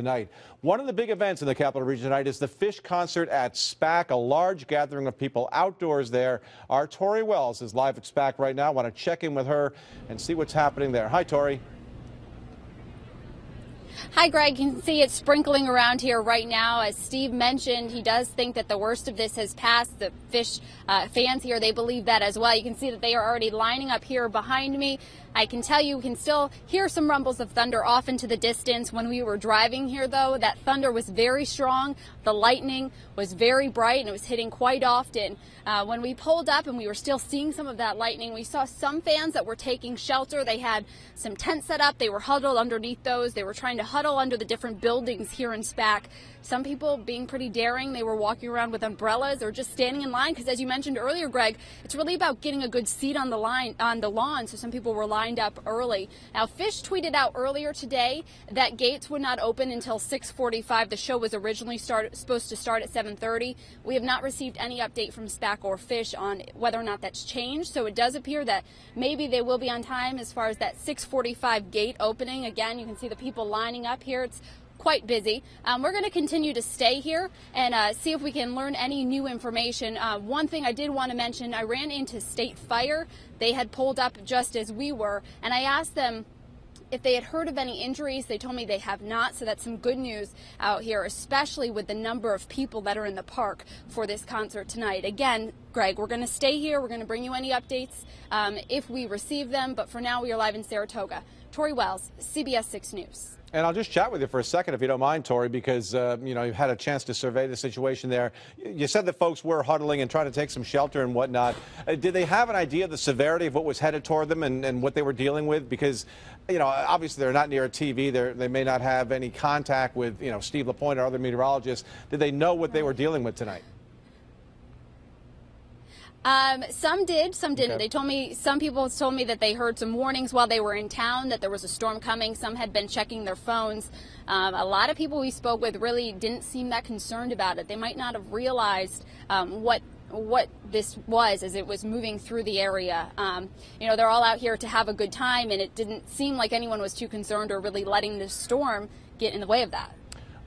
tonight. One of the big events in the Capital Region tonight is the Phish concert at SPAC, a large gathering of people outdoors there. Our Torie Wells is live at SPAC right now. I want to check in with her and see what's happening there. Hi, Torie. Hi, Greg. You can see it sprinkling around here right now. As Steve mentioned, he does think that the worst of this has passed. The Phish fans here, they believe that as well. You can see that they are already lining up here behind me. I can tell you can still hear some rumbles of thunder off into the distance. When we were driving here, though, that thunder was very strong. The lightning was very bright and it was hitting quite often. When we pulled up and we were still seeing some of that lightning, we saw some fans that were taking shelter. They had some tents set up. They were huddled underneath those. They were trying to huddle under the different buildings here in SPAC. Some people being pretty daring. They were walking around with umbrellas or just standing in line because, as you mentioned earlier, Greg, it's really about getting a good seat on the lawn. So some people were lined up early. Now, Phish tweeted out earlier today that gates would not open until 6:45. The show was originally supposed to start at 7:30. We have not received any update from SPAC or Phish on whether or not that's changed. So it does appear that maybe they will be on time as far as that 6:45 gate opening. Again, you can see the people lining up here. It's quite busy. We're going to continue to stay here and see if we can learn any new information. One thing I did want to mention, I ran into State Fire. They had pulled up just as we were, and I asked them if they had heard of any injuries. They told me they have not, so that's some good news out here, especially with the number of people that are in the park for this concert tonight. Again, Greg, we're going to stay here. We're going to bring you any updates if we receive them, but for now we are live in Saratoga. Torie Wells, CBS 6 News. And I'll just chat with you for a second, if you don't mind, Torie, because, you know, you've had a chance to survey the situation there. You said that folks were huddling and trying to take some shelter and whatnot. Did they have an idea of the severity of what was headed toward them and what they were dealing with? Because, you know, obviously they're not near a TV. They may not have any contact with, you know, Steve LaPointe or other meteorologists. Did they know what they were dealing with tonight? Some did, some didn't. Okay. Some people told me that they heard some warnings while they were in town that there was a storm coming. Some had been checking their phones. A lot of people we spoke with really didn't seem that concerned about it. They might not have realized what this was as it was moving through the area. You know, they're all out here to have a good time, and it didn't seem like anyone was too concerned or really letting this storm get in the way of that.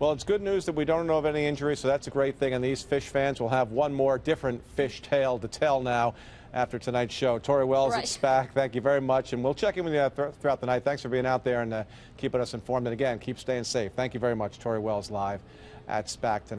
Well, it's good news that we don't know of any injuries, so that's a great thing. And these Phish fans will have one more different Phish tale to tell now after tonight's show. Torie Wells at SPAC, thank you very much. And we'll check in with you throughout the night. Thanks for being out there and keeping us informed. And again, keep staying safe. Thank you very much. Torie Wells live at SPAC tonight.